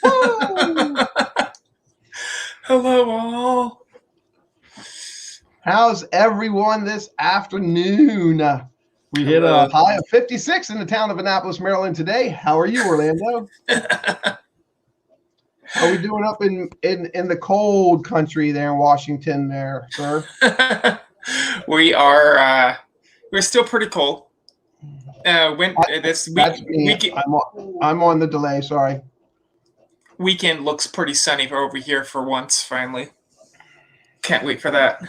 Woo! Hello, all. How's everyone this afternoon? We hit a high of 56 in the town of Annapolis, Maryland today. How are you, Orlando? How are we doing up in the cold country there in Washington there, sir? We're still pretty cold. This weekend, I'm on the delay, sorry. Weekend looks pretty sunny over here for once, finally. Can't wait for that.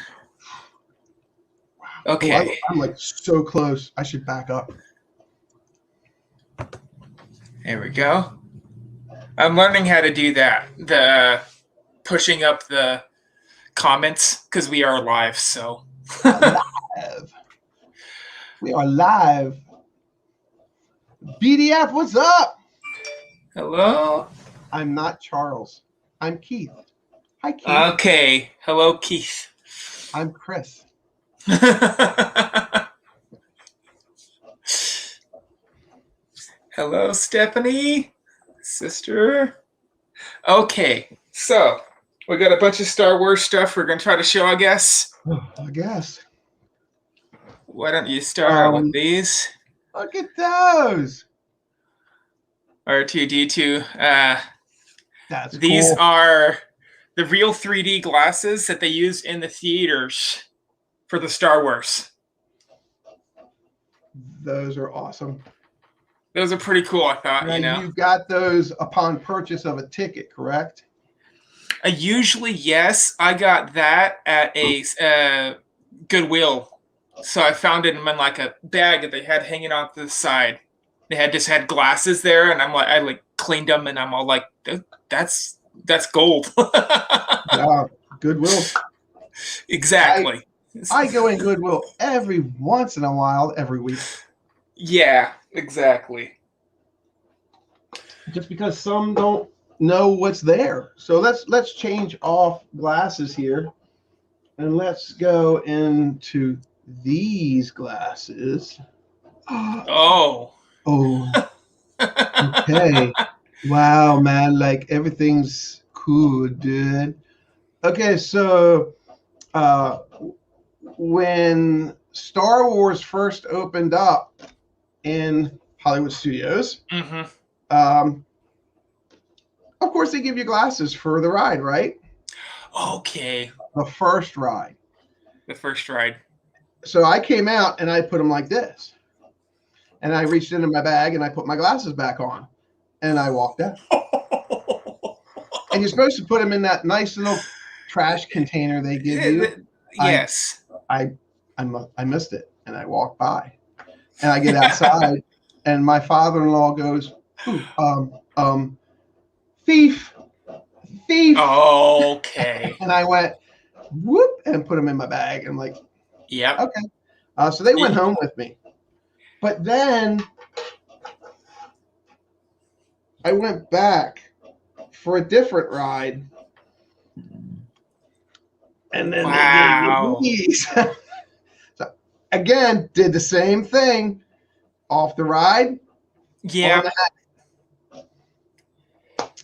Okay. Oh, I'm like so close. I should back up. There we go. I'm learning how to do that. The pushing up the comments because we are live, so. Live. We are live. BDF, what's up? Hello. I'm not Charles. I'm Keith. Hi, Keith. Okay. Hello, Keith. I'm Chris. Hello, Stephanie, sister. Okay, so we got a bunch of Star Wars stuff we're going to try to show, I guess. I guess. Why don't you start with these? Look at those. R2-D2. That's these cool. are the real 3D glasses that they used in the theaters for the Star Wars. Those are awesome. Those are pretty cool, I thought. And you got those upon purchase of a ticket, correct? Usually, yes. I got that at a Goodwill. So I found it in like a bag that they had hanging off to the side. They just had glasses there, and I cleaned them, and I'm all like, that's gold. Yeah, Goodwill. Exactly. I go in Goodwill every once in a while, every week. Yeah, exactly. Just because some don't know what's there. So let's change off glasses here, and let's go into these glasses. Oh. Okay. Wow, man, like everything's cool, dude. Okay, so when Star Wars first opened up in Hollywood Studios, of course they give you glasses for the ride, right? Okay. The first ride. So I came out and I put them like this. And I reached into my bag and I put my glasses back on. And I walked out. And you're supposed to put them in that nice little trash container they give you. Yes. I missed it, and I walked by. And I get outside, and my father-in-law goes, thief. Okay. And I went, whoop, and put them in my bag. I'm like, yeah. Okay. So they went home with me. But then I went back for a different ride. And then wow. They gave me these. So again, did the same thing. Off the ride. Yeah.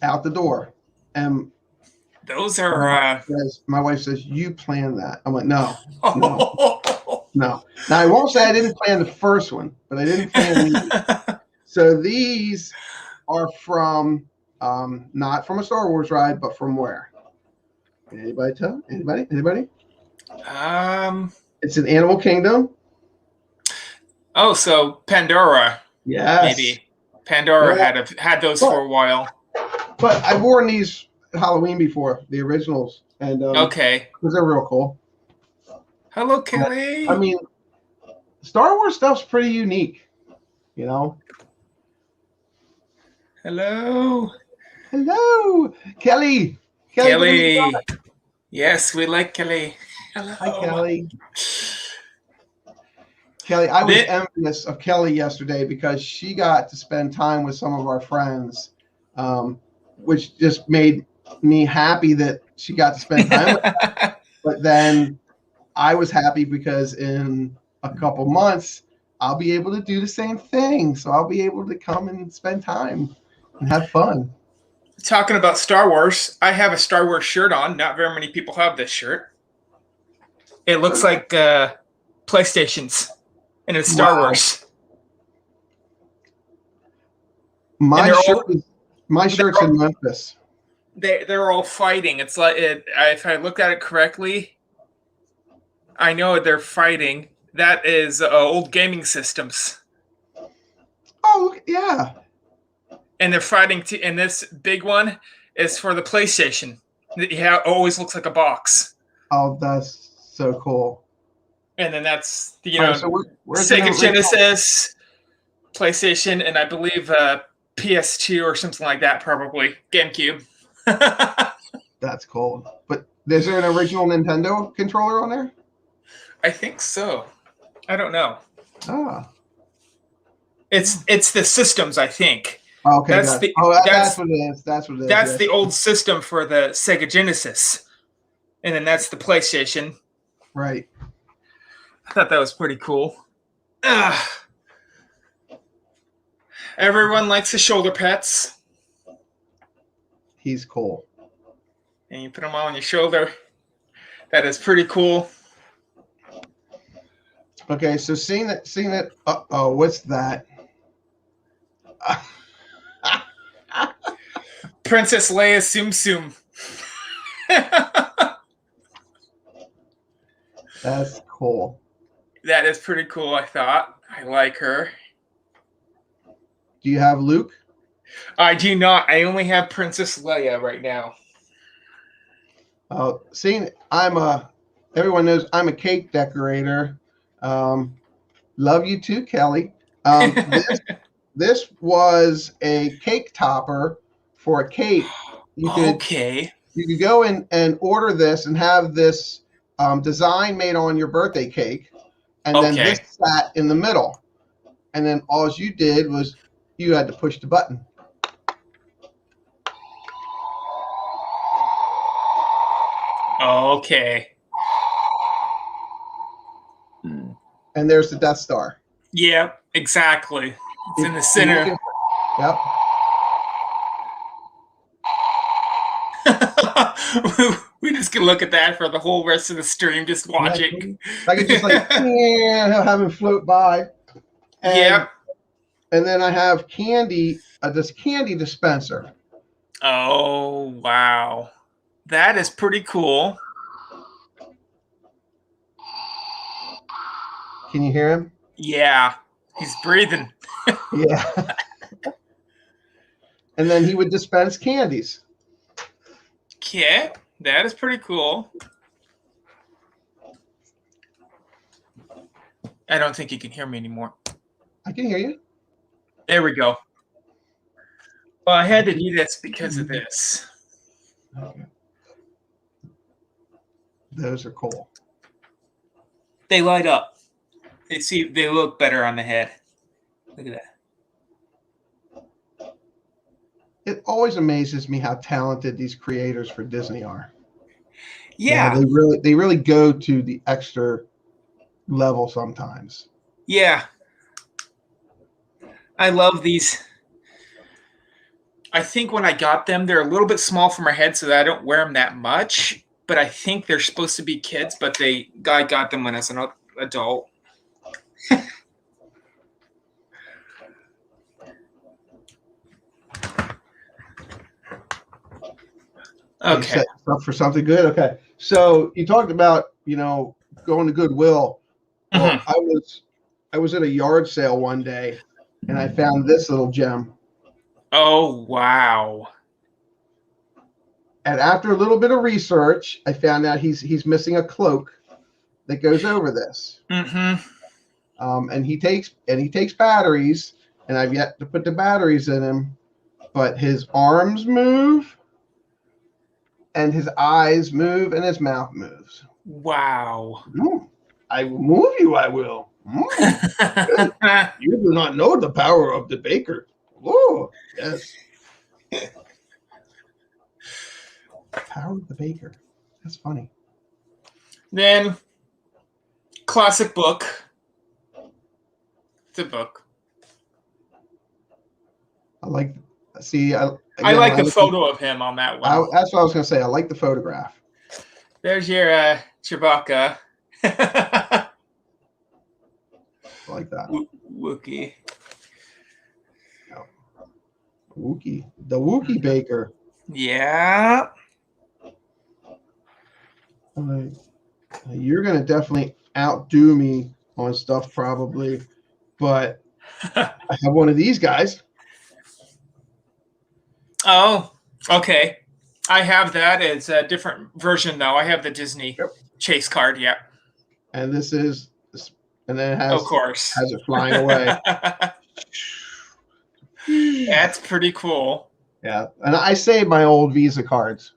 Out the door. And those are my wife says, you planned that. I'm like, no. Now I won't say I didn't plan the first one, but I didn't plan these. So these are from not from a Star Wars ride, but from where? Anybody tell? Anybody? It's an Animal Kingdom. Oh, so Pandora. Yes. Maybe Pandora had those for a while. But I've worn these Halloween before, the originals, and okay, because they're real cool. Hello, Kelly. I mean, Star Wars stuff's pretty unique, you know. Hello, Kelly. Yes, we like Kelly. Hello. Hi, Kelly. Kelly, I was envious of Kelly yesterday because she got to spend time with some of our friends, which just made me happy that she got to spend time with them. But then I was happy because in a couple months, I'll be able to do the same thing. So I'll be able to come and spend time and have fun. Talking about Star Wars, I have a Star Wars shirt on. Not very many people have this shirt. It looks like PlayStations, and it's Star Wars. My shirt's in Memphis. They're all fighting. It's like if I look at it correctly, I know they're fighting. That is old gaming systems. Oh yeah. And they're fighting. And this big one is for the PlayStation. It always looks like a box. Oh, that's so cool. And then that's so Sega Genesis, PlayStation, and I believe PS2 or something like that, probably GameCube. That's cool. But is there an original Nintendo controller on there? I think so. I don't know. Ah. It's the systems, I think. Okay. That's what it is. That's what it is. That's the old system for the Sega Genesis. And then that's the PlayStation. Right. I thought that was pretty cool. Everyone likes the shoulder pets. He's cool. And you put them on your shoulder. That is pretty cool. Okay, so seeing that. What's that? Princess Leia Tsum Tsum. That's cool. That is pretty cool, I thought. I like her. Do you have Luke? I do not. I only have Princess Leia right now. Everyone knows I'm a cake decorator. Love you too, Kelly. This was a cake topper for a cake. You could go in and order this and have this design made on your birthday cake, and then this sat in the middle, and then all you did was you had to push the button. Okay. And there's the Death Star. Yeah, exactly. It's in the center. Yep. We just can look at that for the whole rest of the stream, just watching. I could just have him float by. And then I have candy, this candy dispenser. Oh, wow. That is pretty cool. Can you hear him? Yeah, he's breathing. Yeah. And then he would dispense candies. Okay, that is pretty cool. I don't think you can hear me anymore. I can hear you. There we go. Well, I had to do this because of this. Okay. Those are cool. They light up. They look better on the head. Look at that. It always amazes me how talented these creators for Disney are. Yeah. They really go to the extra level sometimes. Yeah. I love these. I think when I got them, they're a little bit small for my head, so that I don't wear them that much. But I think they're supposed to be kids, but I got them when I was an adult. Okay. Set up for something good. Okay. So you talked about, going to Goodwill. Well, I was at a yard sale one day and I found this little gem. Oh, wow. And after a little bit of research, I found out he's missing a cloak that goes over this. Mm-hmm. And he takes batteries, and I've yet to put the batteries in him, but his arms move, and his eyes move, and his mouth moves. Wow. I will move you, I will. You do not know the power of the baker. Oh, yes. Power of the baker. That's funny. Then, classic book. It's a book. I I Again, like the photo of him on that one. that's what I was going to say. I like the photograph. There's your Chewbacca. I like that. Wookie. Wookie. The Wookie Baker. Yeah. You're going to definitely outdo me on stuff probably, but I have one of these guys. Oh, okay. I have that. It's a different version, though. I have the Disney chase card, yeah. And this is, and then it has, of course, has it flying away. That's pretty cool. Yeah, and I saved my old Visa cards.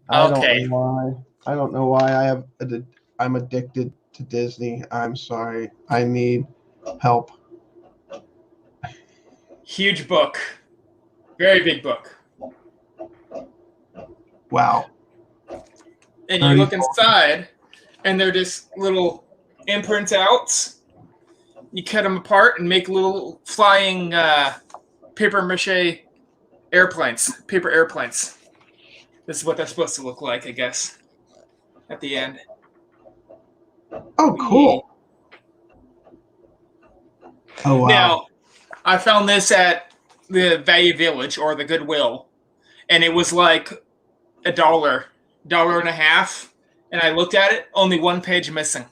I Okay. don't know why. I don't know why I'm addicted to Disney. I'm sorry. I need help. Huge book. Very big book. Wow. And you look inside, and they're just little imprint outs. You cut them apart and make little flying paper mache airplanes, paper airplanes. This is what they're supposed to look like, I guess, at the end. Oh, cool. Oh, wow. Now, I found this at the Value Village or the Goodwill, and it was like $1.50, and I looked at it, only one page missing.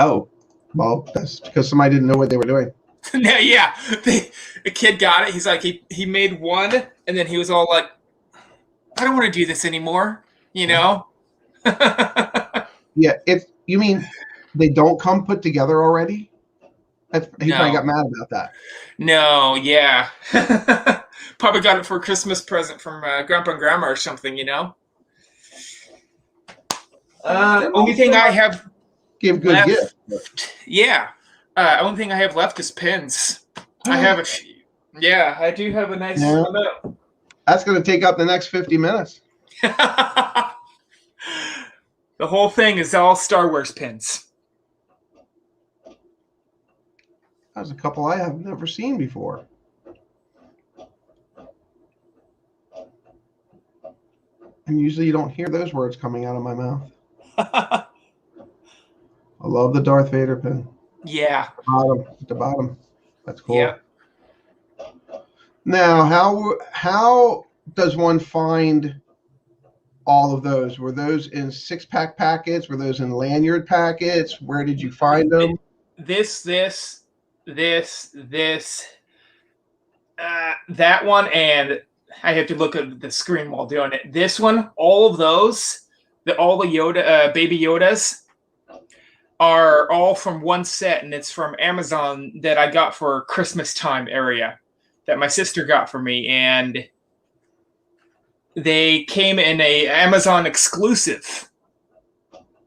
Oh, well, that's because somebody didn't know what they were doing. Yeah, the kid got it. He's like, he made one, and then he was all like, I don't want to do this anymore, you know? Yeah, you mean they don't come put together already? He probably got mad about that. No, yeah. Probably got it for a Christmas present from Grandpa and Grandma or something, you know? Only thing I have give good left, gift. Yeah. Only thing I have left is pins. I have a few. Yeah, I do have a nice amount. That's going to take up the next 50 minutes. The whole thing is all Star Wars pins. There's a couple I have never seen before. And usually you don't hear those words coming out of my mouth. I love the Darth Vader pin. Yeah. At the bottom. That's cool. Yeah. Now, how does one find all of those? Were those in 6-pack packets? Were those in lanyard packets? Where did you find them? That one, and I have to look at the screen while doing it. This one, all of those, all the Yoda, baby Yodas, are all from one set, and it's from Amazon that I got for Christmas time area that my sister got for me, and they came in a Amazon exclusive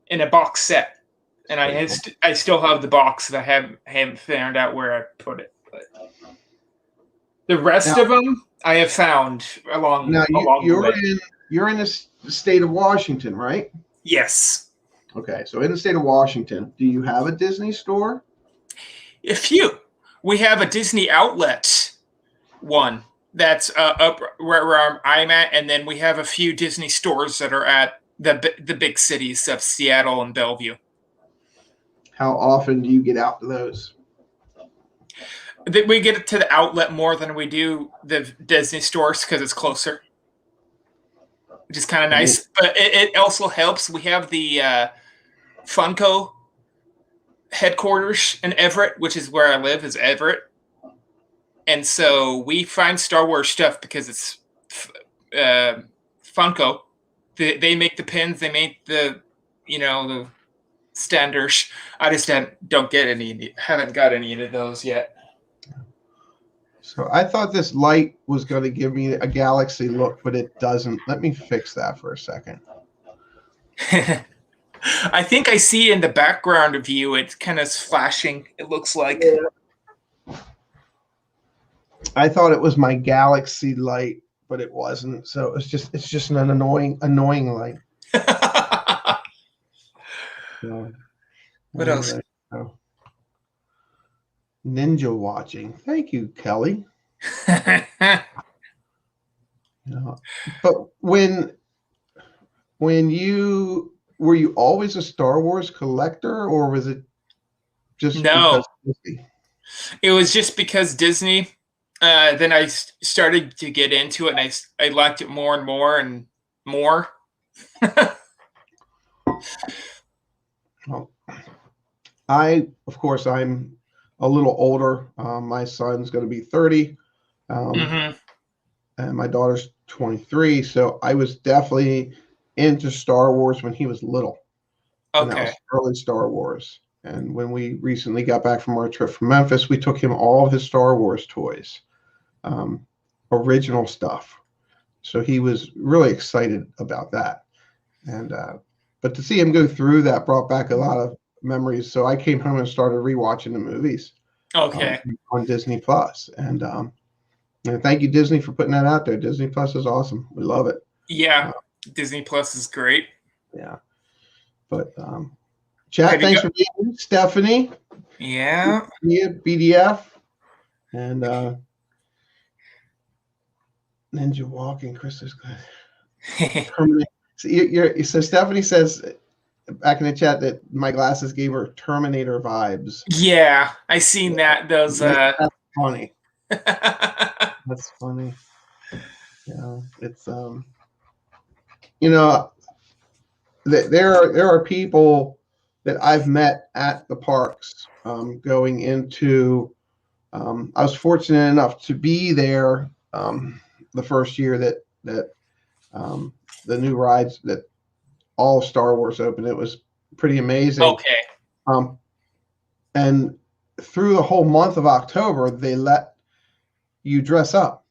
in a box set, and I still have the box that I haven't found out where I put it. But the rest of them I have found along the way. You're in the state of Washington, right? Yes. Okay, so in the state of Washington, do you have a Disney store? A few. We have a Disney outlet one that's up where I'm at, and then we have a few Disney stores that are at the big cities of Seattle and Bellevue. How often do you get out to those? We get to the outlet more than we do the Disney stores because it's closer, which is kind of nice. But it also helps. We have the Funko headquarters in Everett, which is where I live, is Everett. And so we find Star Wars stuff because it's Funko. They make the pins. They make the standards. I just haven't got any of those yet. So I thought this light was going to give me a galaxy look, but it doesn't. Let me fix that for a second. I think I see in the background of you, it's kind of flashing. It looks like. Yeah. I thought it was my galaxy light, but it wasn't. So it's just an annoying light. So, what else? Ninja watching. Thank you, Kelly. You know, but when you were you always a Star Wars collector, or was it just No, because Disney? it was just because Disney. Then I started to get into it, and I liked it more and more and more. Well, of course, I'm a little older. My son's going to be 30, Hmm. and my daughter's 23. So I was definitely into Star Wars when he was little, and that Okay. was early Star Wars. And when we recently got back from our trip from Memphis, we took him all of his Star Wars toys, um, original stuff. So he was really excited about that. And but to see him go through that brought back a lot of memories. So I came home and started rewatching the movies Okay. on Disney Plus. And thank you, Disney, for putting that out there. Disney Plus is awesome. We love it. Yeah. Uh, Disney Plus is great. yeah. But chat, Have you thanks got? for being here. Stephanie, Yeah. BDF, and Ninja Walking. Chris is good. Terminator. So Stephanie says back in the chat that my glasses gave her Terminator vibes. Yeah, I seen that. Those. That's funny. That's funny. Yeah, it's you know, there are people that I've met at the parks going into. I was fortunate enough to be there the first year that the new rides that all Star Wars opened. It was pretty amazing. Okay. Um, and through the whole month of October, they let you dress up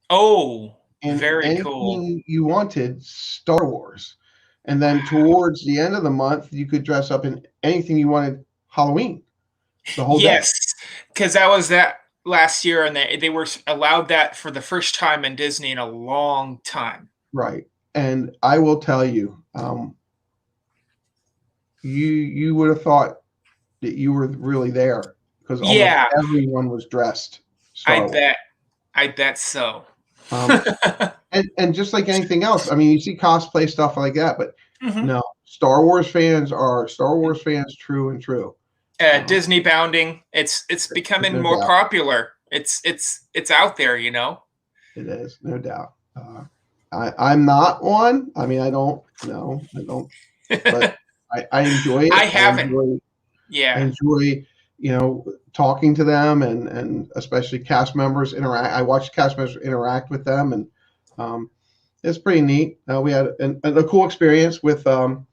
Oh, in very cool. anything you wanted Star Wars. And then towards the end of the month, you could dress up in anything you wanted Halloween the whole day. Yes, because that was that last year, and they were allowed that for the first time in Disney in a long time. Right. And I will tell you, you would have thought that you were really there because almost Yeah, everyone was dressed I Star Wars. bet. I bet so. And just like anything else, I mean, you see cosplay stuff like that, but Hmm. no, Star Wars fans are Star Wars fans, true and true. Disney bounding. It's becoming No more doubt, popular. It's out there, you know. it is, no doubt. I'm not one. I mean, I don't know, I don't, but I enjoy I it. haven't. I Yeah. enjoy, talking to them and especially cast members interact. I watch cast members interact with them, and it's pretty neat. We had a cool experience with the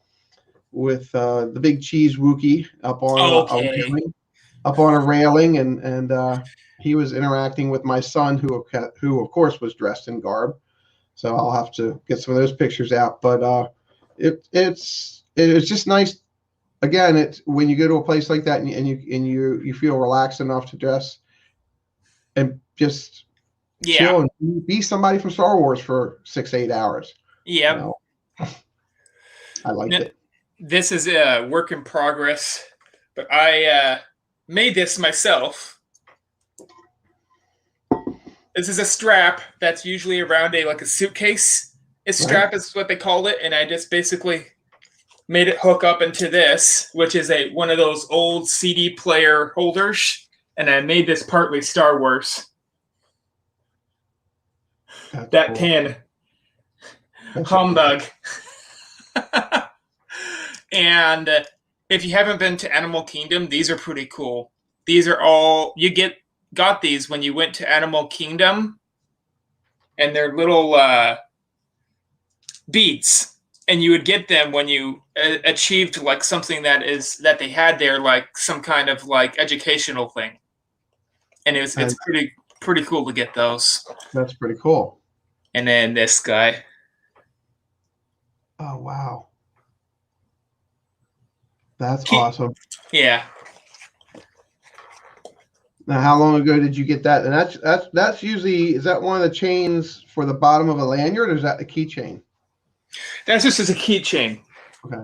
big cheese Wookie up on Okay. a railing, and he was interacting with my son, who of course was dressed in garb. So I'll have to get some of those pictures out. But it's just nice. Again, it's when you go to a place like that and you feel relaxed enough to dress and just Yeah. chill and be somebody from Star Wars for 6 8 hours. You Yep. know, I liked it. This is a work in progress, but I made this myself. This is a strap that's usually around a suitcase. A strap is what they called it, and I just basically made it hook up into this, which is one of those old CD player holders, and I made this partly Star Wars. That's that cool. pin. That's Humbug. And if you haven't been to Animal Kingdom, these are pretty cool. These are all got these when you went to Animal Kingdom, and they're little beads, and you would get them when you achieved like something that they had there, like some kind of like educational thing, and it's pretty cool to get those. That's pretty cool. And then this guy. Oh wow, that's awesome. Yeah. Now, how long ago did you get that? And that's usually, is that one of the chains for the bottom of a lanyard, or is that the keychain? That's just as a keychain. Okay.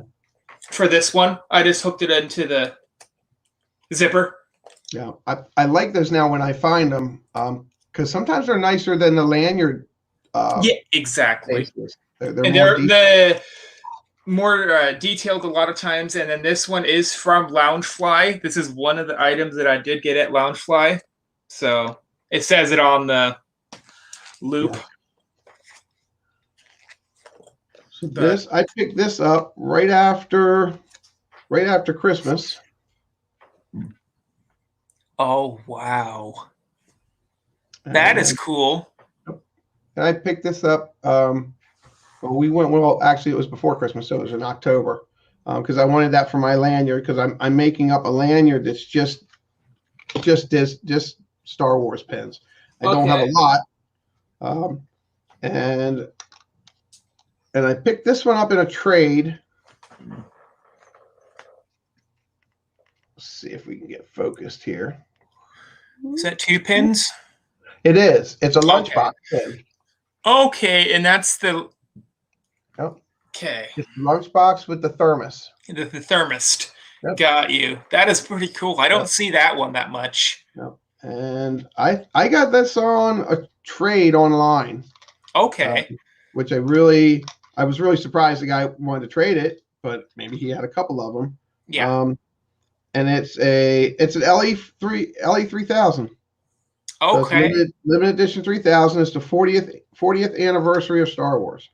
For this one, I just hooked it into the zipper. Yeah, I like those now when I find them, because sometimes they're nicer than the lanyard Yeah, exactly. faces. They're And more they're deep. the more detailed a lot of times. And then this one is from Loungefly. This is one of the items that I did get at Loungefly. So it says it on the loop. Yeah. So this, I picked this up right after Christmas. Oh, wow. That is cool. And I picked this up. Well, actually, it was before Christmas, so it was in October, because I wanted that for my lanyard, because I'm making up a lanyard that's just Star Wars pins. I don't have a lot, and I picked this one up in a trade. Let's see if we can get focused here. Is that 2 pins? It is. It's a lunchbox pin. Okay, and that's the. Yep. Okay. It's the lunchbox with the thermos. The thermist. Yep. Got you. That is pretty cool. I don't see that one that much. Yep. And I got this on a trade online. Okay. Which I was really surprised the guy wanted to trade it, but maybe he had a couple of them. Yeah. And it's an LE3000. Okay. So limited edition 3000 is the 40th anniversary of Star Wars.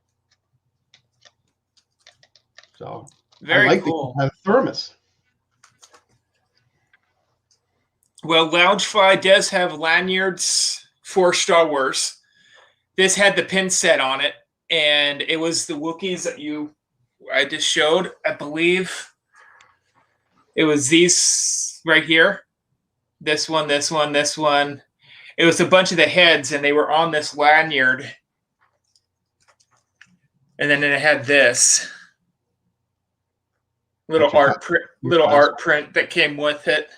So very cool. The thermos. Well, Loungefly does have lanyards for Star Wars. This had the pin set on it, and it was the Wookiees that I just showed. I believe it was these right here. This one, this one, this one. It was a bunch of the heads, and they were on this lanyard. And then it had this little art print that came with it.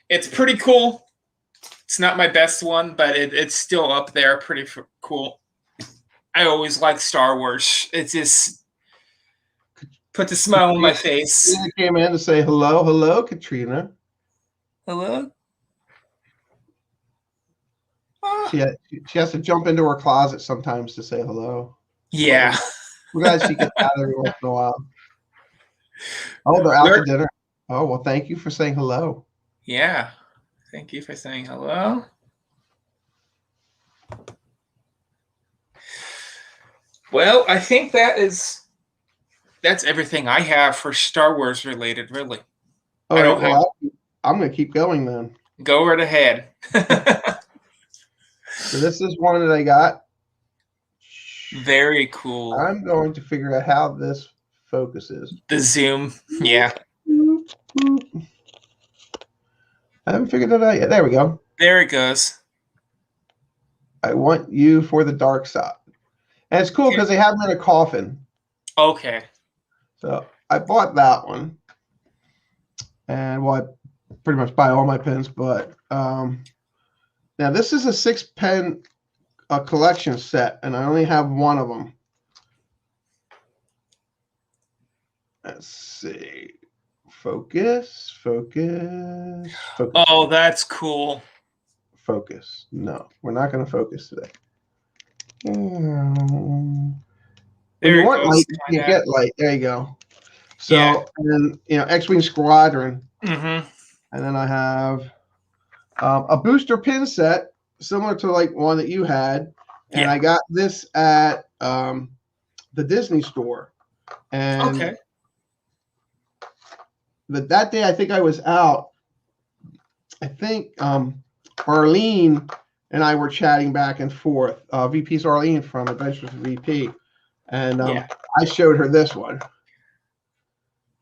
It's pretty cool. It's not my best one, but it's still up there. Pretty cool. I always like Star Wars. It just puts a smile on my face. Katrina came in to say hello. Hello, Katrina. Hello? She has to jump into her closet sometimes to say hello. Yeah. We're glad she gets out every once in a while. Oh, they're out to dinner. Oh, well, thank you for saying hello. Yeah. Thank you for saying hello. Well, I think that's everything I have for Star Wars related, really. All right, well, I'm going to keep going then. Go right ahead. So this is one that I got. Very cool. I'm going to figure out how this focuses. The zoom, yeah. I haven't figured it out yet. There we go. There it goes. I want you for the dark side. And it's cool because they have them in a coffin. Okay. So I bought that one. And well, I pretty much buy all my pins, but now this is a 6-pen collection set, and I only have one of them. Let's see. Focus. Oh, that's cool. Focus. No, we're not going to focus today. There you want light, you get light. There you go. So, and then, X-Wing Squadron. Mm-hmm. And then I have a booster pin set, similar to like one that you had. And I got this at the Disney store. And but that day, I think I was out. I think Arlene and I were chatting back and forth. VP's Arlene from Adventures with VP. And I showed her this one.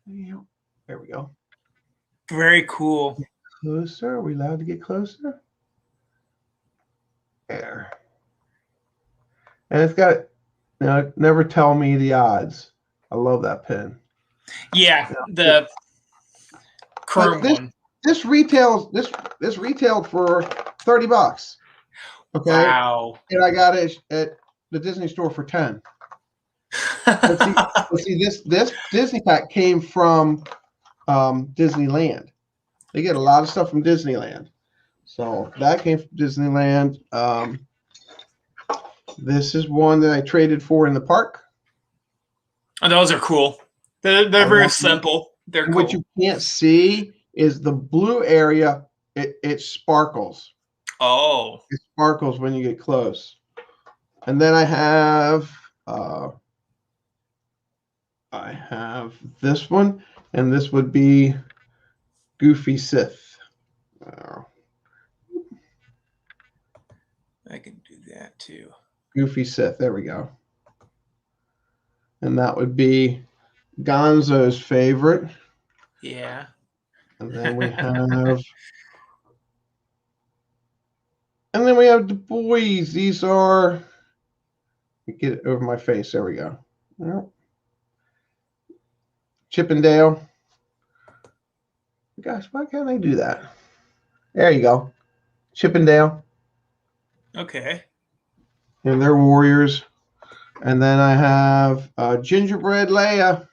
There we go. Very cool. Closer. Are we allowed to get closer? There. And it's got, never tell me the odds. I love that pin. Yeah, the current one. This retailed for $30. Okay. Wow. And I got it at the Disney store for 10. But see, this Disney pack came from Disneyland. They get a lot of stuff from Disneyland. So that came from Disneyland. This is one that I traded for in the park. Oh, those are cool. They're very simple. They're cool. What you can't see is the blue area. It sparkles. Oh. It sparkles when you get close. And then I have this one, and this would be Goofy Sith. I can do that too. Goofy Sith. There we go. And that would be Gonzo's favorite. Yeah. And then we have the boys. These are, get it over my face. There we go. Yep. Chip and Dale. Gosh, why can't I do that? There you go. Chip and Dale. Okay. And they're warriors. And then I have Gingerbread Leia.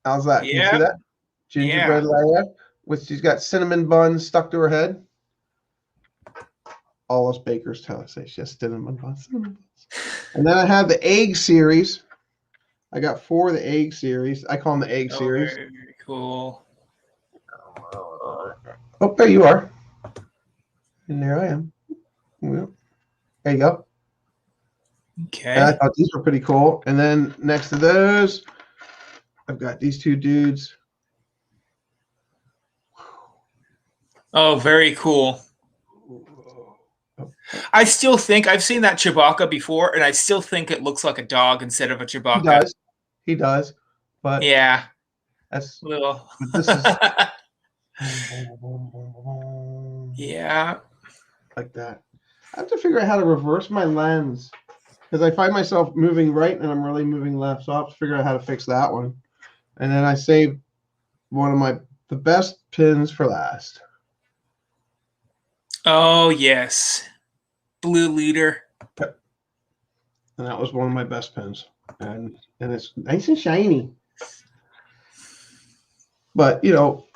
How's that? Can you see that? Gingerbread Leia, with she's got cinnamon buns stuck to her head. All us bakers tell us she has cinnamon buns. And then I have the egg series. I got 4 of the egg series. I call them the egg series. Very cool. Oh, there you are. And there I am. Well, there you go. Okay. And I thought these were pretty cool. And then next to those, I've got these 2 dudes. Oh, very cool. I still think I've seen that Chewbacca before, and I still think it looks like a dog instead of a Chewbacca. He does. But yeah, that's little. But this is yeah, like that. I have to figure out how to reverse my lens because I find myself moving right and I'm really moving left. So I have to figure out how to fix that one. And then I saved one of the best pins for last. Oh yes, blue leader. Yep. And that was one of my best pins, and it's nice and shiny. But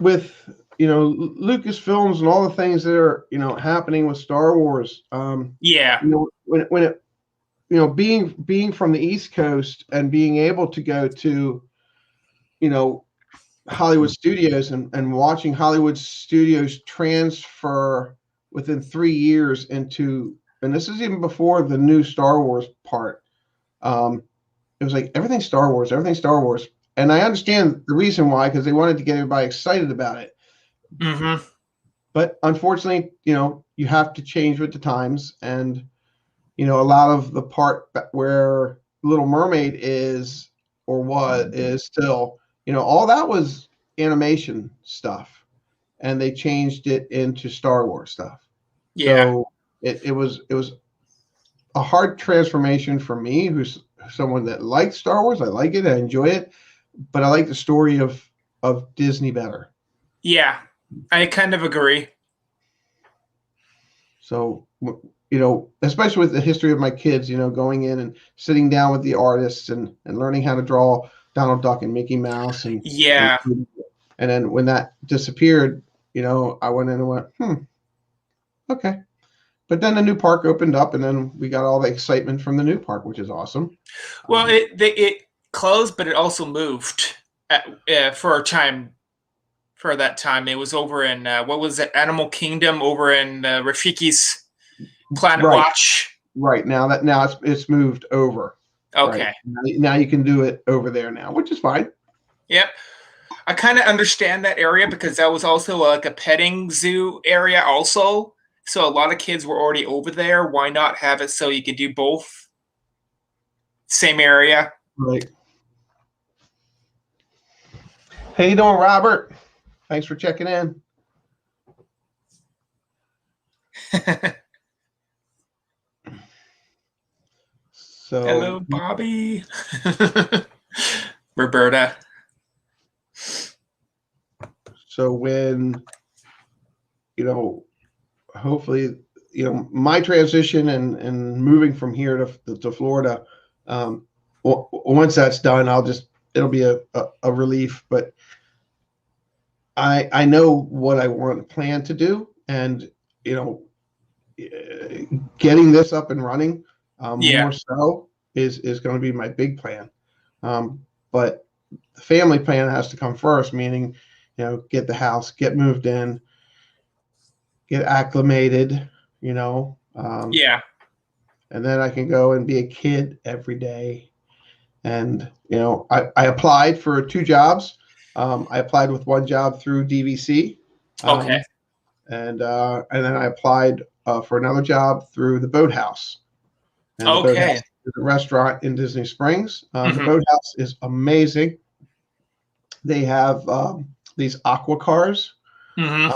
with Lucasfilms and all the things that are happening with Star Wars, yeah, when it being from the East Coast and being able to go to Hollywood studios and watching Hollywood studios transfer within 3 years into, and this is even before the new Star Wars part. It was like everything Star Wars. And I understand the reason why, because they wanted to get everybody excited about it. Mm-hmm. But unfortunately, you have to change with the times. And, a lot of the part where Little Mermaid is still, all that was animation stuff. And they changed it into Star Wars stuff. Yeah. So it was a hard transformation for me, who's someone that likes Star Wars. I like it. I enjoy it. But I like the story of Disney better. Yeah, I kind of agree. So, especially with the history of my kids, going in and sitting down with the artists and learning how to draw Donald Duck and Mickey Mouse. And then when that disappeared, I went in and went, okay. But then the new park opened up, and then we got all the excitement from the new park, which is awesome. Well, it closed, but it also moved for a time. For that time, it was over in what was it, Animal Kingdom, over in Rafiki's Planet Watch. Right, now it's moved over. Okay. Right? Now you can do it over there now, which is fine. Yep. I kind of understand that area because that was also like a petting zoo area also. So a lot of kids were already over there. Why not have it so you could do both? Same area. Right. How you doing, Robert? Thanks for checking in. So hello, Bobby. Roberta. So when, hopefully, my transition and moving from here to Florida, once that's done, it'll be a relief, but I know what I want to plan to do. And, getting this up and running Yeah. more so is going to be my big plan. But the family plan has to come first, meaning, get the house, get moved in, get acclimated, Yeah. and then I can go and be a kid every day. And, I applied for 2 jobs. I applied with 1 job through DVC. Okay. And then I applied for another job through the Boathouse. And the Okay. Boathouse is a restaurant in Disney Springs. The Mhm. Boathouse is amazing. They have these aqua cars. Mhm.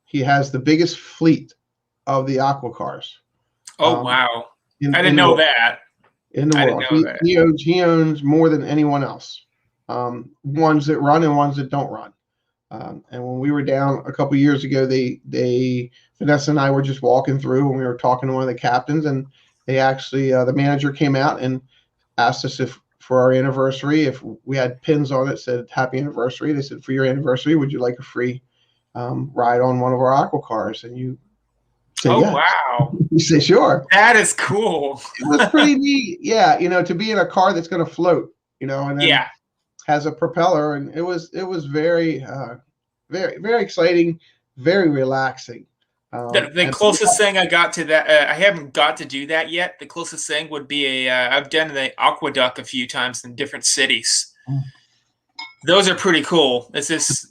He has the biggest fleet of the aqua cars. Oh, wow. I didn't know that. In the I world. didn't know that. He owns more than anyone else. Ones that run and ones that don't run. And when we were down a couple years ago, Vanessa and I were just walking through and we were talking to one of the captains, and they actually, the manager came out and asked us if for our anniversary, if we had pins on it said happy anniversary. They said, for your anniversary, would you like a free ride on one of our aqua cars? And you say, Oh, yes. wow. You say, sure. That is cool. It was pretty neat. Yeah. To be in a car that's going to float, and then has a propeller. And it was very, very, very exciting, very relaxing. The closest thing I got to that, I haven't got to do that yet. The closest thing would be I've done the aqueduct a few times in different cities. Those are pretty cool. It's this,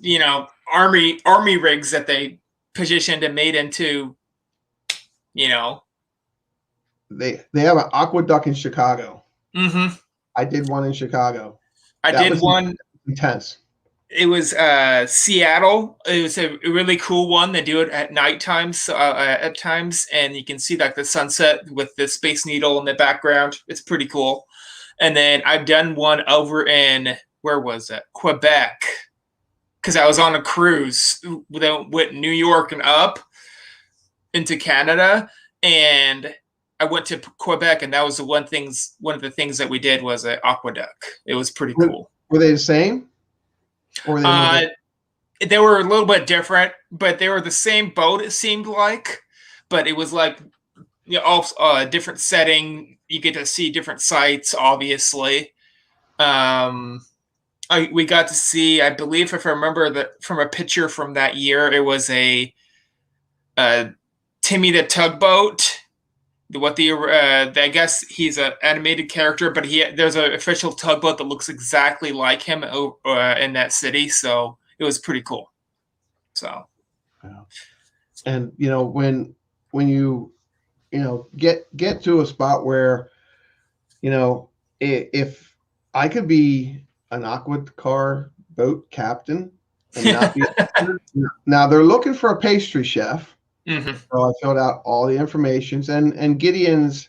army rigs that they positioned and made into, They have an aqueduct in Chicago. Mm-hmm. I did one in Chicago. I did one. Intense. It was Seattle. It was a really cool one. They do it at night times, at times, and you can see like the sunset with the Space Needle in the background. It's pretty cool. And then I've done one over in, where was it? Quebec, because I was on a cruise that went New York and up into Canada, and I went to Quebec, and that was one of the things that we did was an aqueduct. It was pretty cool. Were they the same? Or they were a little bit different, but they were the same boat, it seemed like. But it was like, all different setting. You get to see different sights, obviously. We got to see, I believe, if I remember that from a picture from that year, it was a Timmy the Tugboat. I guess he's an animated character, but there's an official tugboat that looks exactly like him in that city, so it was pretty cool. So, and when you get to a spot where if I could be an aqua car boat captain and not be now they're looking for a pastry chef. Mm-hmm. So I filled out all the informations, and Gideon's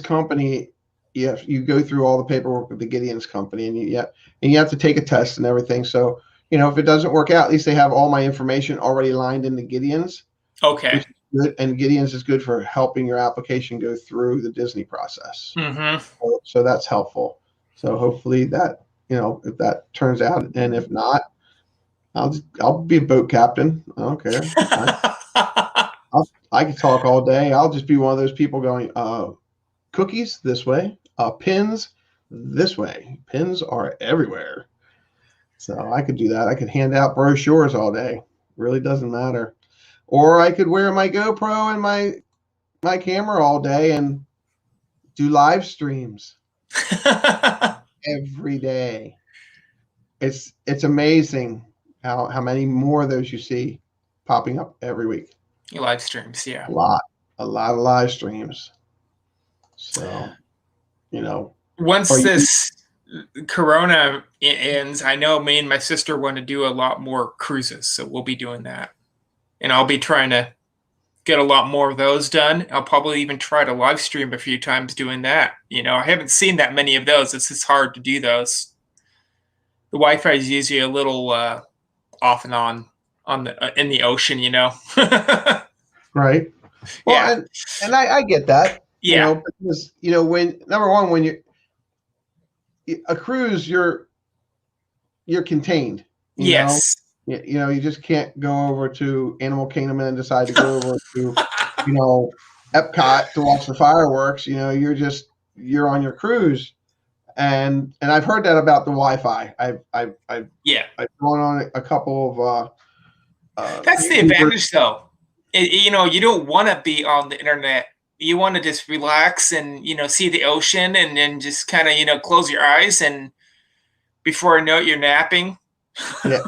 company. You go through all the paperwork with the Gideon's company, and you have to take a test and everything. So if it doesn't work out, at least they have all my information already lined into Gideon's. Okay. Which is good, and Gideon's is good for helping your application go through the Disney process. Mm-hmm. So that's helpful. So hopefully that if that turns out, and if not, I'll be a boat captain. I don't care. I can talk all day. I'll just be one of those people going, cookies this way, pins this way. Pins are everywhere. So I could do that. I could hand out brochures all day. Really doesn't matter. Or I could wear my GoPro and my camera all day and do live streams every day. It's amazing how many more of those you see popping up every week. Live streams, yeah. A lot of live streams. So, once this Corona ends, I know me and my sister want to do a lot more cruises, so we'll be doing that. And I'll be trying to get a lot more of those done. I'll probably even try to live stream a few times doing that. I haven't seen that many of those. It's just hard to do those. The Wi-Fi is usually a little off and on in the ocean, Right. Well, yeah. and I get that. Yeah. Because when number one, when you're a cruise, you're contained. Yes. You just can't go over to Animal Kingdom and decide to go over to you know, Epcot to watch the fireworks. You know, you're on your cruise, and I've heard that about the Wi-Fi. I've gone on a couple of That's the YouTubers. advantage, though. You know, you don't want to be on the internet. You want to just relax and, you know, see the ocean and then just kind of, you know, close your eyes, and before I know it, you're napping. Yeah.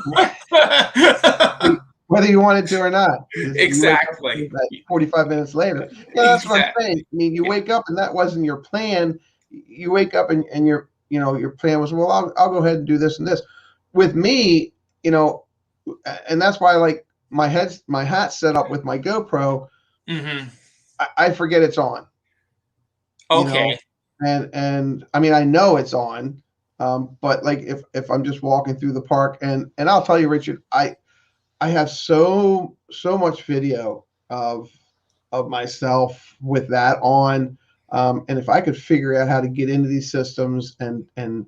Whether you wanted to or not. Exactly. 45 minutes later. Yeah, that's what I'm saying. I mean, you wake up and that wasn't your plan. You wake up and your plan was, well, I'll go ahead and do this and this. With me, you know, and that's why I like my hat set up with my GoPro. Mm-hmm. I forget it's on. Okay. You know? And I mean, I know it's on, but like if I'm just walking through the park, and I'll tell you, Richard, I have so much video of myself with that on, and if I could figure out how to get into these systems and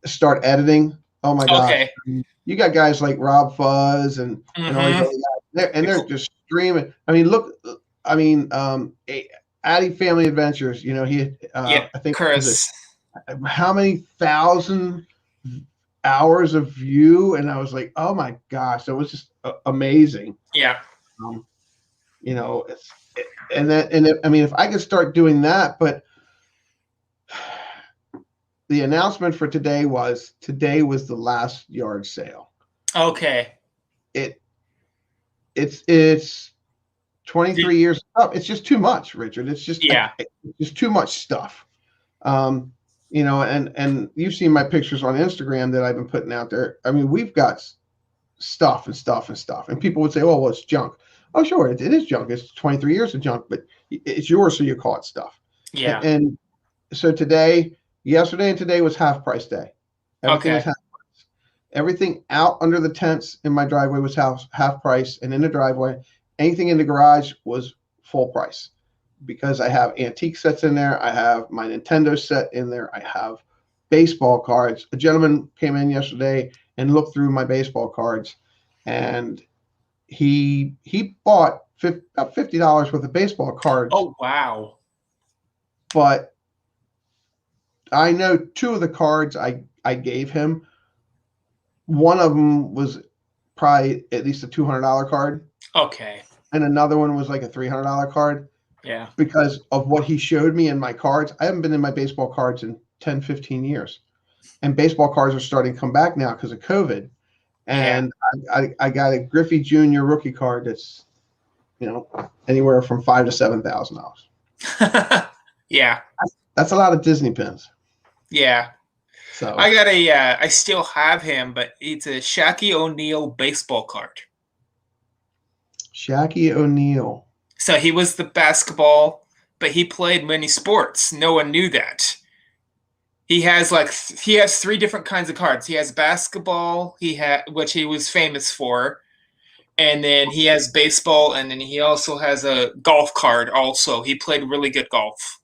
start editing, oh my gosh. Okay. You got guys like Rob Fuzz and all these other guys, they're just streaming. I mean, look, I mean, Addy Family Adventures, you know, he, I think, Chris, how many thousand hours of view, and I was like, oh my gosh, that was just amazing. Yeah. You know, I mean, if I could start doing that, but the announcement for today was the last yard sale. Okay. It's 23 years up. It's just too much, Richard. It's just it's just too much stuff. You know, and you've seen my pictures on Instagram that I've been putting out there. I mean, we've got stuff, and people would say, "Oh, well, it's junk." Oh, sure, it is junk. It's 23 years of junk, but it's yours, so you call it stuff. Yeah. And so yesterday and today was half price day. Everything was half price. Everything out under the tents in my driveway was half price, and in the driveway, anything in the garage was full price. Because I have antique sets in there. I have my Nintendo set in there. I have baseball cards. A gentleman came in yesterday and looked through my baseball cards, and he bought about $50 worth of baseball cards. Oh, wow. But I know two of the cards I gave him. One of them was probably at least a $200 card. Okay. And another one was like a $300 card. Yeah. Because of what he showed me in my cards. I haven't been in my baseball cards in 10, 15 years. And baseball cards are starting to come back now because of COVID. And I got a Griffey Jr. rookie card that's, you know, anywhere from $5,000 to $7,000. Yeah. That's a lot of Disney pins. Yeah. So I got I still have him, but it's a Shaquille O'Neal baseball card. Shaquille O'Neal. So he was the basketball, but he played many sports. No one knew that. He has three different kinds of cards. He has basketball, which he was famous for, and then he has baseball, and then he also has a golf card. Also, he played really good golf.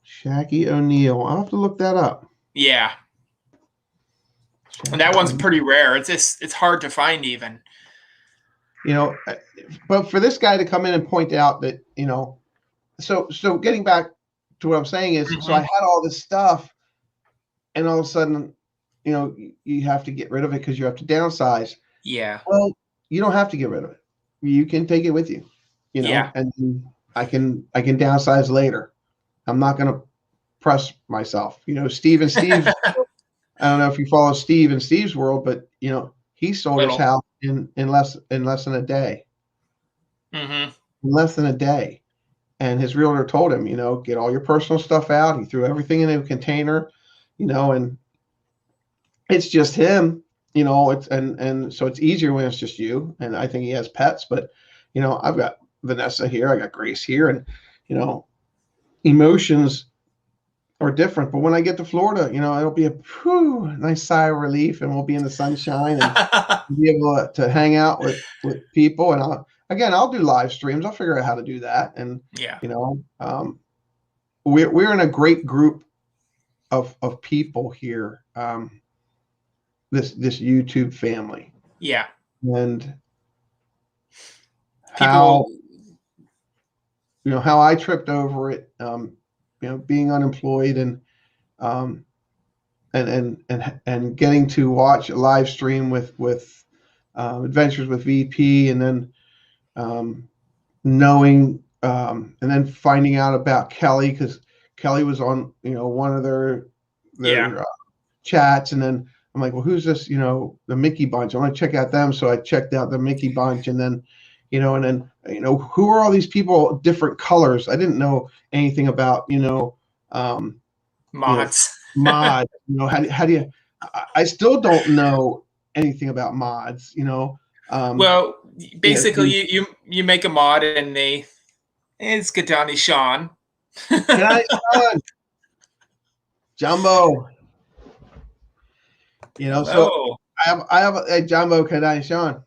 Shaquille O'Neal. I'll have to look that up. Yeah, and that one's pretty rare. It's hard to find even. You know, but for this guy to come in and point out that, you know, so getting back to what I'm saying is, so I had all this stuff, and all of a sudden, you know, you have to get rid of it because you have to downsize. Yeah. Well, you don't have to get rid of it. You can take it with you, you know, and I can downsize later. I'm not going to press myself. You know, Steve and Steve's, I don't know if you follow Steve and Steve's world, but, you know, he sold his house in less than a day. Mm-hmm. In less than a day. And his realtor told him, you know, get all your personal stuff out. He threw everything in a container, you know, and it's just him, you know, and so it's easier when it's just you. And I think he has pets, but, you know, I've got Vanessa here, I got Grace here, and, you know, emotions are different. But when I get to Florida, you know, it'll be a nice sigh of relief, and we'll be in the sunshine and be able to hang out with people. And I'll do live streams. I'll figure out how to do that. And you know, we're in a great group of people here. This YouTube family. Yeah. And people how I tripped over it, being unemployed um, and getting to watch a live stream with Adventures with VP, and then knowing and then finding out about Kelly, because Kelly was on one of their Yeah. chats, and then I'm like, well, who's this? The Mickey Bunch. I want to check out them, so I checked out the Mickey Bunch, and then who are all these people, different colors? I didn't know anything about Mods. mod. How do you? I still don't know anything about mods. Well, basically, Yeah, you make a mod and it's Gadani Sean. Can I, Jumbo? So I have a Jumbo. Can I, Sean?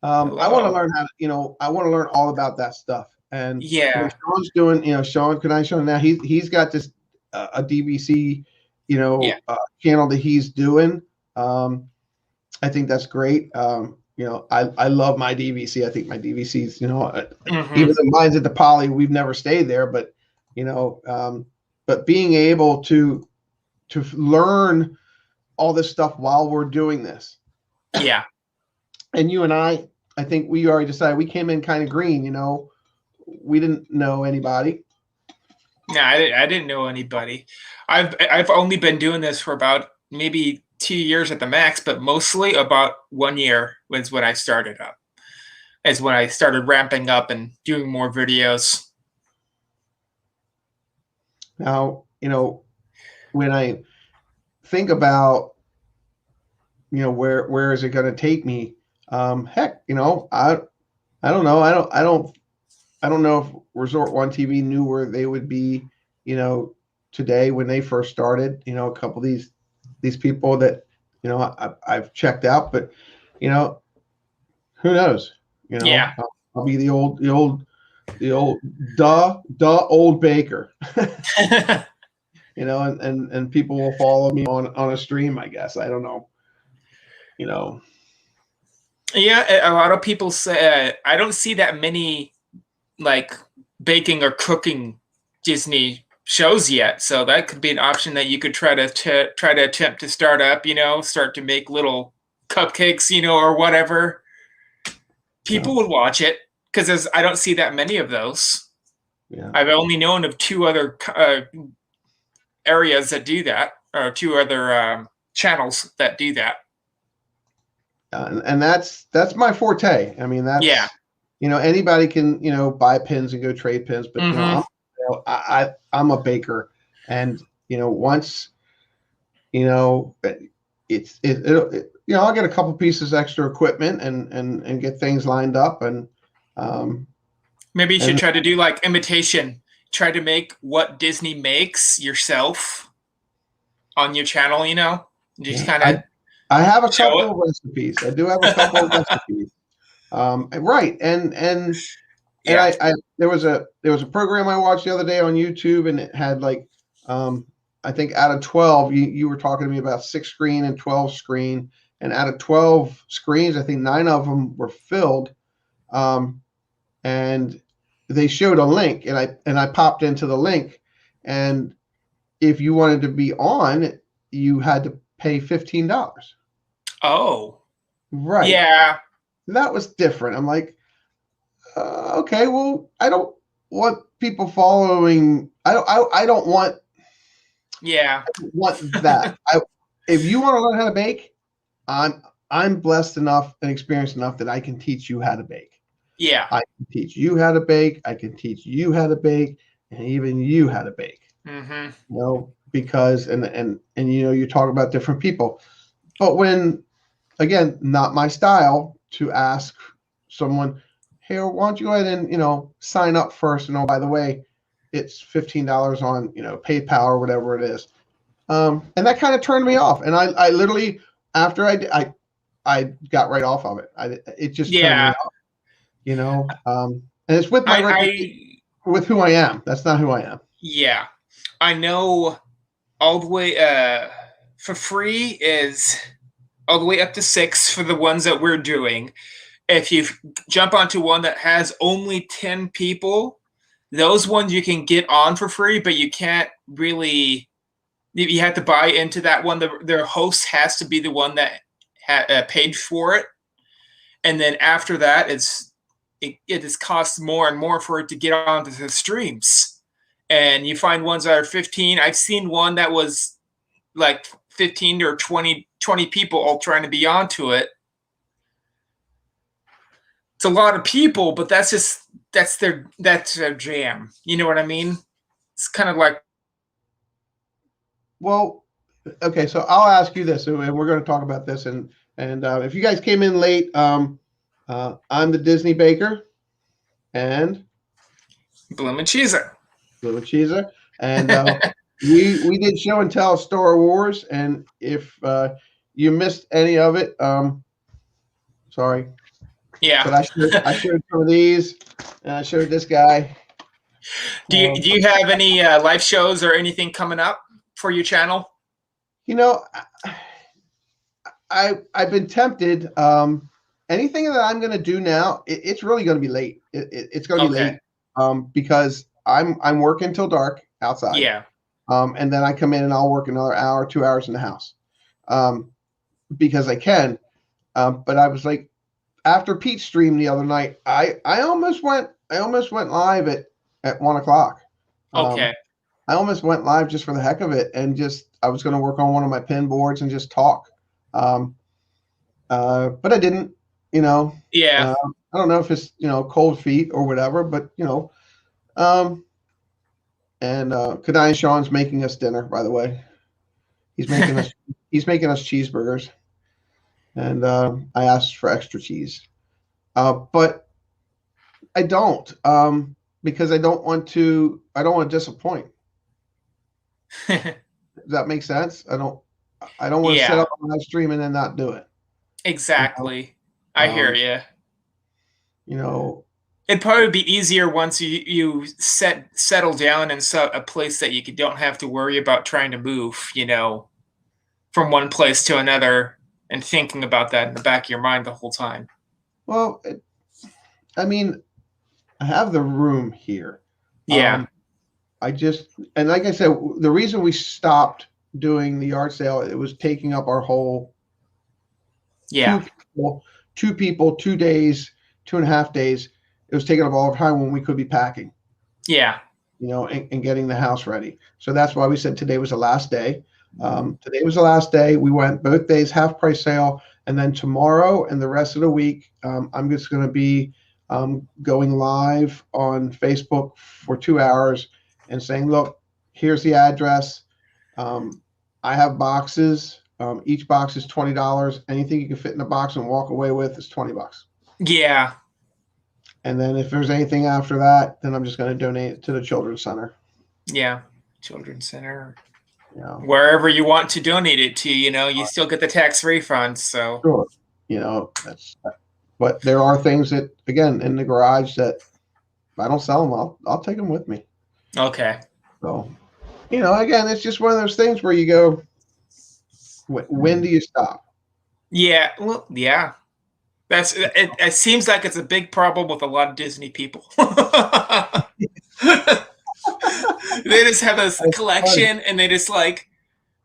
I want to learn how to, I want to learn all about that stuff. And yeah, Sean's doing, Sean, can I show now? He's got this a DVC, channel that he's doing. I think that's great. I love my DVC. I think my DVCs, even though mine's at the Poly, we've never stayed there, but but being able to learn all this stuff while we're doing this. Yeah. And you and I think we already decided we came in kind of green, we didn't know anybody. No, I didn't know anybody. I've only been doing this for about maybe 2 years at the max, but mostly about 1 year was when I started up. Is when I started ramping up and doing more videos. Now, when I think about, where is it going to take me? Heck, I don't know. I don't know if Resort One TV knew where they would be, today when they first started. A couple of these people that I've checked out, but who knows? Yeah. I'll be the old old baker. And people will follow me on a stream, I guess. I don't know. Yeah, a lot of people say I don't see that many like baking or cooking Disney shows yet, so that could be an option that you could try to attempt to start up. Start to make little cupcakes, or whatever. People would watch it because I don't see that many of those. Yeah, I've only known of 2 other areas that do that, or 2 other channels that do that. And that's my forte. I mean, that's anybody can buy pins and go trade pins, but I'm a baker, and once I'll get a couple pieces extra equipment and get things lined up, and maybe you should try to do like imitation. Try to make what Disney makes yourself on your channel. Just kind of. I have a couple of recipes. I do have a couple of recipes. Right, and I there was a program I watched the other day on YouTube, and it had like I think out of 12, you were talking to me about 6 screen and 12 screen, and out of 12 screens, I think 9 of them were filled, and they showed a link, and I popped into the link, and if you wanted to be on, you had to pay $15. Oh, right. Yeah. That was different. I'm like, okay, well, I don't want people following. I don't want. Yeah. I don't want that. If you want to learn how to bake, I'm blessed enough and experienced enough that I can teach you how to bake. Yeah. I can teach you how to bake. I can teach you how to bake, and even you how to bake. Because and you talk about different people, but when, again, not my style to ask someone, hey, why don't you go ahead and sign up first, and by the way, it's $15 on PayPal or whatever it is, and that kind of turned me off, and I literally, after I got right off of it. It just turned me off, and it's with with who I am. That's not who I am. Yeah, I know. All the way for free is all the way up to 6 for the ones that we're doing. If you jump onto one that has only 10 people, those ones you can get on for free, but you can't really. You have to buy into that one. Their host has to be the one that paid for it, and then after that, it just costs more and more for it to get onto the streams. And you find ones that are 15. I've seen one that was like 15 or 20 people all trying to be onto it. It's a lot of people, but that's their jam. You know what I mean? It's kind of like. Well, okay, so I'll ask you this, and we're going to talk about this. And if you guys came in late, I'm the Dadisneybaker, and Bloomncheeza. Bloomncheeza, and we did show and tell Star Wars. And if you missed any of it, sorry. Yeah. But I showed some of these, and I showed this guy. Do you have any live shows or anything coming up for your channel? You know, I've been tempted. Anything that I'm going to do now, it's really going to be late. It's going to be late because I'm working till dark outside. Yeah. And then I come in and I'll work another hour, 2 hours in the house, because I can. But I was like, after Pete's stream the other night, I almost went live at 1 o'clock. Okay. I almost went live just for the heck of it, and I was going to work on one of my pin boards and just talk. But I didn't, Yeah. I don't know if it's, cold feet or whatever, but, and Kadai Sean's making us dinner, by the way. He's making us cheeseburgers. And I asked for extra cheese. But I don't, because I don't want to disappoint. Does that make sense? I don't want to set up on my stream and then not do it. Exactly. I hear you. It'd probably be easier once you settle down in a place that you don't have to worry about trying to move, from one place to another and thinking about that in the back of your mind the whole time. Well, I have the room here. Yeah. And like I said, the reason we stopped doing the yard sale, it was taking up our whole 2 people, 2 days, 2.5 days. It was taking up all our time when we could be packing. Yeah. And getting the house ready. So that's why we said today was the last day. Today was the last day. We went both days half price sale, and then tomorrow and the rest of the week, I'm just going to be going live on Facebook for 2 hours and saying, look, here's the address. I have boxes. Each box is $20. Anything you can fit in a box and walk away with is $20. Yeah. And then if there's anything after that, then I'm just going to donate it to the Children's Center. Yeah. Children's Center. Yeah. Wherever you want to donate it to, you still get the tax refund. So sure. But there are things that, again, in the garage that if I don't sell them, I'll take them with me. Okay. So, again, it's just one of those things where you go, when do you stop? Yeah. Well, yeah. It seems like it's a big problem with a lot of Disney people. They just have this collection and they just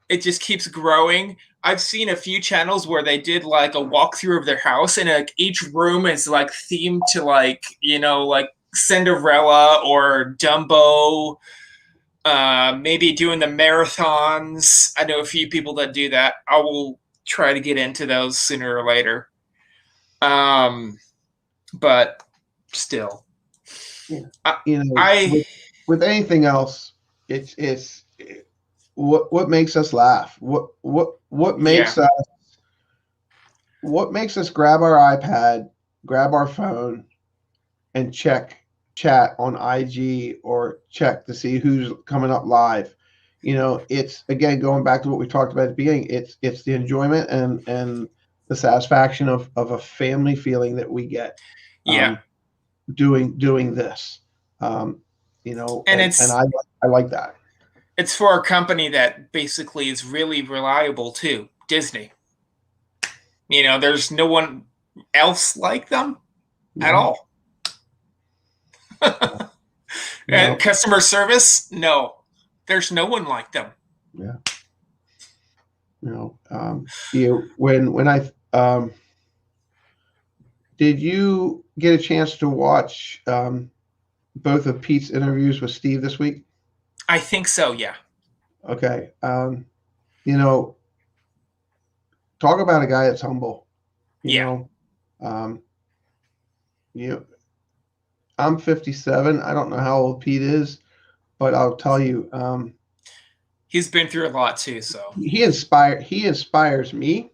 it just keeps growing. I've seen a few channels where they did like a walkthrough of their house and each room is themed to Cinderella or Dumbo, maybe doing the marathons. I know a few people that do that. I will try to get into those sooner or later. But still, with anything else, it's what makes us laugh. What makes us grab our iPad, grab our phone, and check chat on IG or check to see who's coming up live. It's, again, going back to what we talked about at the beginning. It's the enjoyment and the satisfaction of a family feeling that we get. Doing this. And I like that. It's for a company that basically is really reliable too, Disney. There's no one else like them at all. know, Customer service? No, there's no one like them. yeah. When I did you get a chance to watch both of Pete's interviews with Steve this week? I think so. Yeah. Okay. Talk about a guy that's humble. You know, I'm 57. I don't know how old Pete is, but I'll tell you, he's been through a lot too. So he inspires me.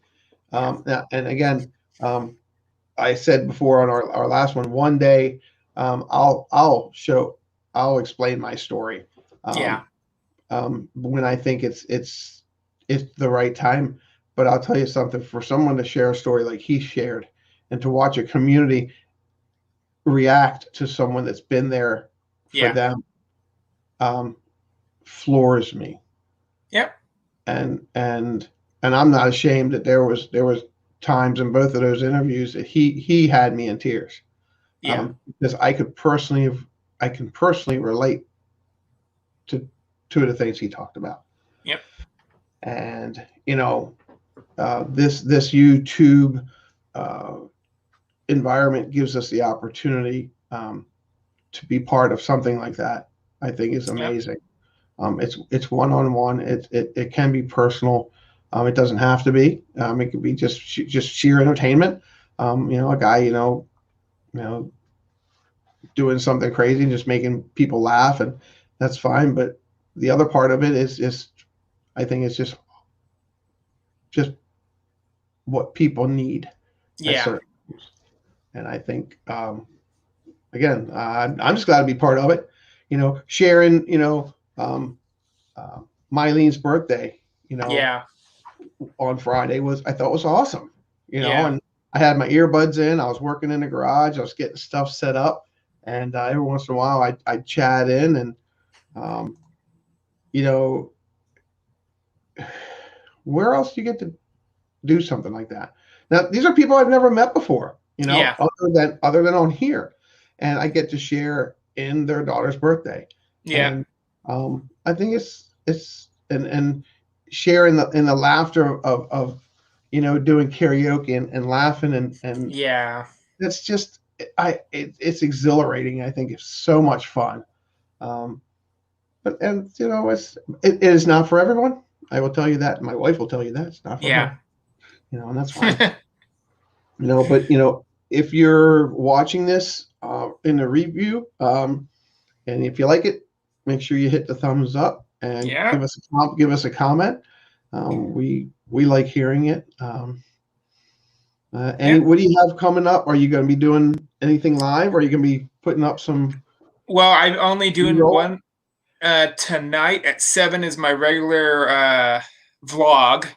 And again, I said before on our last one day, I'll explain my story. When I think it's the right time. But I'll tell you something, for someone to share a story like he shared and to watch a community react to someone that's been there for them, floors me. Yep. And I'm not ashamed that there was times in both of those interviews that he had me in tears. Because I can personally relate to two of the things he talked about. Yep. And this YouTube environment gives us the opportunity to be part of something like that. I think is amazing. Yep. It's one-on-one. It can be personal. It doesn't have to be. It could be just sheer entertainment. A guy doing something crazy and just making people laugh, and that's fine. But the other part of it is just, I think it's just what people need. Yeah. And I think, again, I'm just glad to be part of it. Sharing, Myleen's birthday, on Friday I thought was awesome, and I had my earbuds in, I was working in the garage, I was getting stuff set up, and every once in a while I'd chat in, and, where else do you get to do something like that? Now, these are people I've never met before, other than on here, and I get to share in their daughter's birthday. And I think it's and sharing in the laughter of doing karaoke and laughing and that's just it's exhilarating. I think it's so much fun. But it is not for everyone. I will tell you that. My wife will tell you that it's not for her. And that's fine. But if you're watching this in the review, and if you like it, make sure you hit the thumbs up and give us a comment. We like hearing it. What do you have coming up? Are you going to be doing anything live? Or are you going to be putting up some? Well, I'm only doing one tonight at 7 is my regular vlog.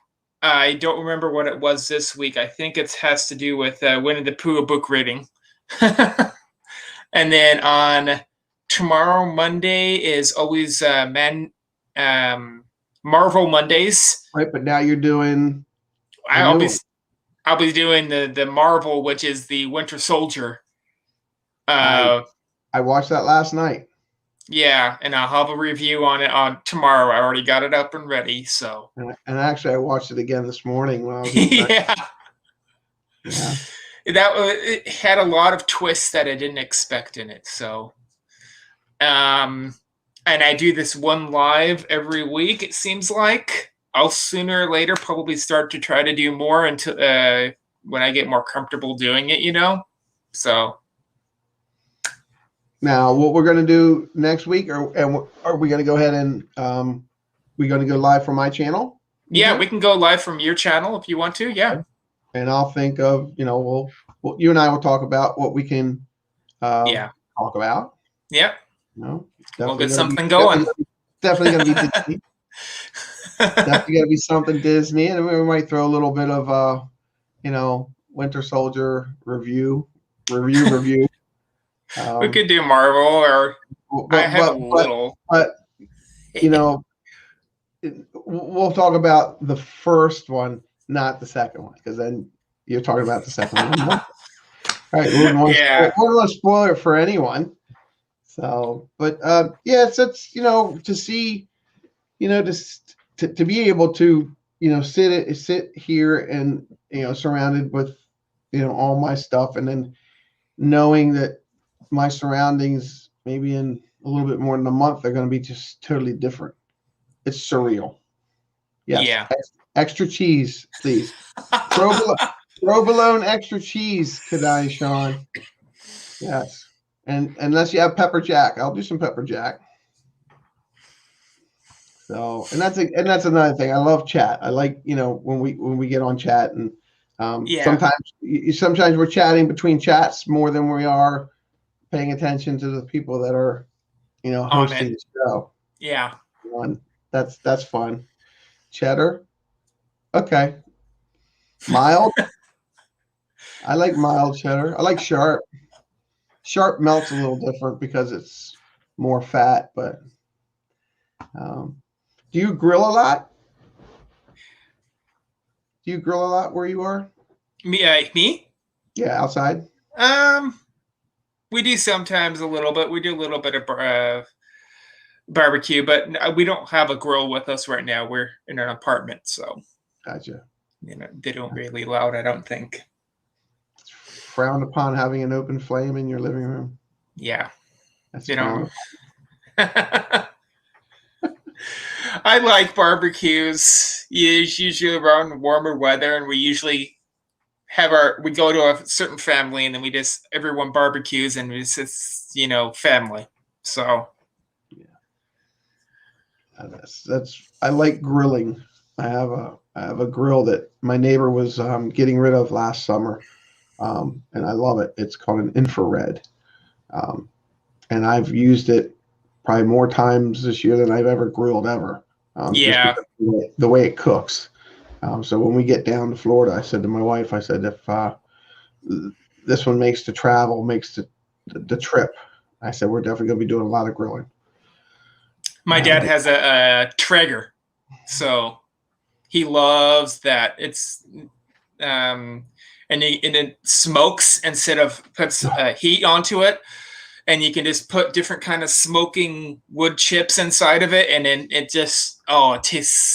I don't remember what it was this week. I think it has to do with Winnie the Pooh book reading. And then on tomorrow, Monday, is always Marvel Mondays. Right, but now you're doing. I'll be doing the Marvel, which is the Winter Soldier. I watched that last night. Yeah, and I'll have a review on it on tomorrow. I already got it up and ready. So. And actually, I watched it again this morning when I was. It had a lot of twists that I didn't expect in it. So, and I do this one live every week. It seems like I'll sooner or later probably start to try to do more until when I get more comfortable doing it. So. Now, what we're going to do next week, are we going to go ahead and we're going to go live from my channel? Yeah, we can go live from your channel if you want to. Yeah. And I'll think of, we'll you and I will talk about what we can talk about. Yeah. We'll get something going. Definitely going to be Disney. Definitely going to be something Disney, and we might throw a little bit of Winter Soldier review. We could do Marvel, or I have a little. But we'll talk about the first one, not the second one, because then you're talking about the second one. All right, we don't want to spoil it for anyone. So, but yeah, it's to see, to be able to sit here and surrounded with all my stuff, and then knowing that my surroundings maybe in a little bit more than a month are going to be just totally different. It's surreal. Yes. Yeah. Extra cheese, please. Provolone extra cheese, Kadai Sean. Yes. And unless you have pepper jack, I'll do some pepper jack. So, and that's another thing. I love chat. I like, when we get on chat, and sometimes we're chatting between chats more than we are paying attention to the people that are, hosting the show. Yeah. That's fun. Cheddar. Okay. Mild. I like mild cheddar. I like sharp. Sharp melts a little different because it's more fat, but do you grill a lot? Do you grill a lot where you are? Me? Yeah, outside. We do sometimes a little bit. We do a little bit of barbecue, but we don't have a grill with us right now. We're in an apartment, so gotcha. They don't really allow it, I don't think. It's frowned upon having an open flame in your living room. Yeah, that's I like barbecues. Usually around warmer weather, and we usually we go to a certain family, and then everyone barbecues, and it's just family. So yeah, I like grilling. I have a grill that my neighbor was getting rid of last summer, and I love it. It's called an infrared, and I've used it probably more times this year than I've ever grilled ever. Yeah. Just the way it cooks. So when we get down to Florida, I said to my wife, I said, if this one makes the travel, makes the trip, I said, we're definitely going to be doing a lot of grilling. My dad has a Traeger, so he loves that. It's and it smokes instead of puts heat onto it. And you can just put different kind of smoking wood chips inside of it, and then it tastes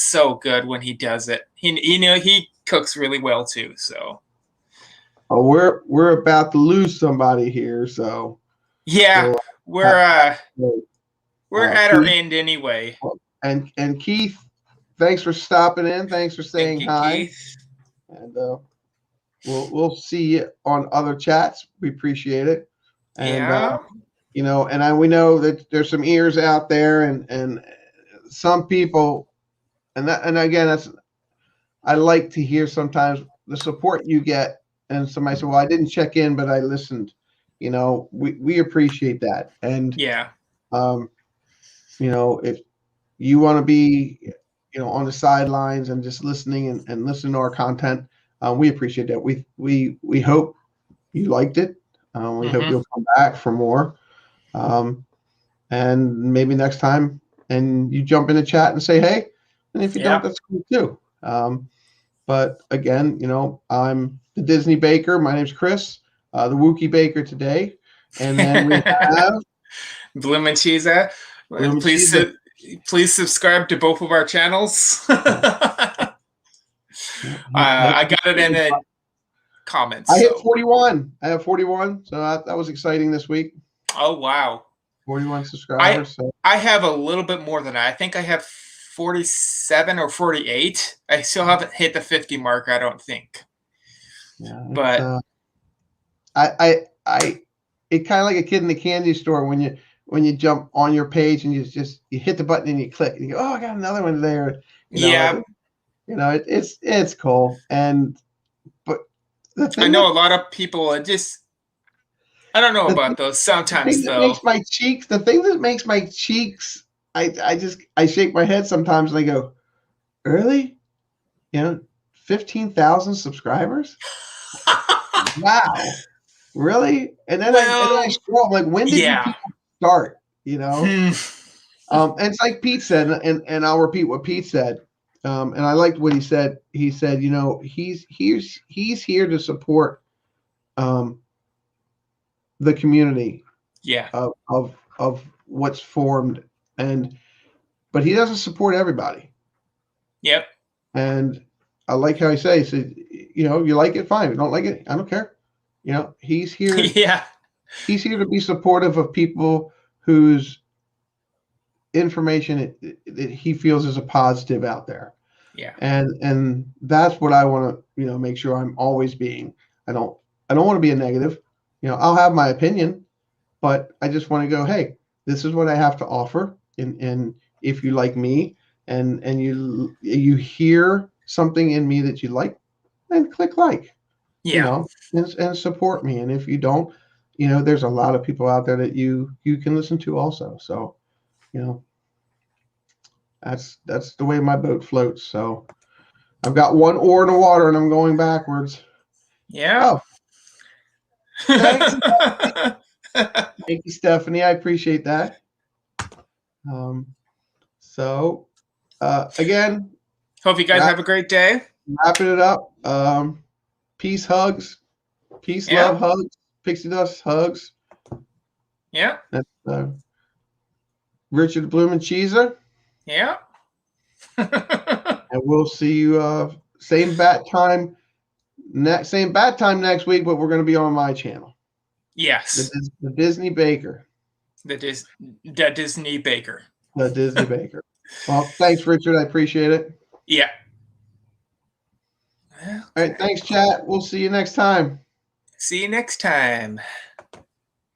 so good when he does it. He cooks really well too. So, we're about to lose somebody here. So yeah, we're at our end anyway. And Keith, thanks for stopping in. Thanks for saying hi. Keith. And we'll see you on other chats. We appreciate it. And we know that there's some ears out there, and some people, and again, I like to hear sometimes the support you get, and somebody said, well, I didn't check in, but I listened. We appreciate that. And if you want to be on the sidelines and just listening and listen to our content, we appreciate that. We hope you liked it. We hope you'll come back for more. And maybe next time, and you jump in the chat and say, hey, and if you don't, that's cool too. But again, I'm the Dadisneybaker. My name's Chris, the Wookiee Baker today. And then we have Bloomncheeza. Please subscribe to both of our channels. I got it in the comments. I hit 41. I have 41. So that was exciting this week. Oh, wow. 41 subscribers. I have a little bit more than that. I think I have 47 or 48. I still haven't hit the 50 mark, I don't think. Yeah, but it kind of like a kid in the candy store when you jump on your page and you hit the button and you click and you go, oh, I got another one there. It's cool. But the thing I know a lot of people I don't know about those sometimes though. The thing that makes my cheeks, I shake my head sometimes and I go, really? 15,000 subsubscribers? Wow. Really? And then I scroll, I'm like, when did you people start? And it's like Pete said, and I'll repeat what Pete said. And I liked what he said. He said, he's here to support the community what's formed, but he doesn't support everybody. Yep. And I like how he says, you like it, fine. If you don't like it, I don't care. He's here. Yeah. He's here to be supportive of people whose information that he feels is a positive out there. Yeah. And that's what I want to, make sure I'm always being. I don't want to be a negative. I'll have my opinion, but I just want to go, hey, this is what I have to offer. And if you like me and you hear something in me that you like, then click like. Yeah. And support me. And if you don't, there's a lot of people out there that you can listen to also. So, that's the way my boat floats. So I've got one oar in the water and I'm going backwards. Yeah. Oh, thanks. Thank you, Stephanie. I appreciate that. So again, hope you guys have a great day. Wrapping it up. Peace, hugs. Peace, love, hugs. Pixie dust, hugs. Yeah. That's Richard Bloomncheeza. Yeah. And we'll see you same bat time next week, but we're going to be on my channel. Yes. The Dadisneybaker. The Dadisneybaker. The Dadisneybaker. Well, thanks, Richard. I appreciate it. Yeah. All right. Thanks, chat. We'll see you next time. See you next time.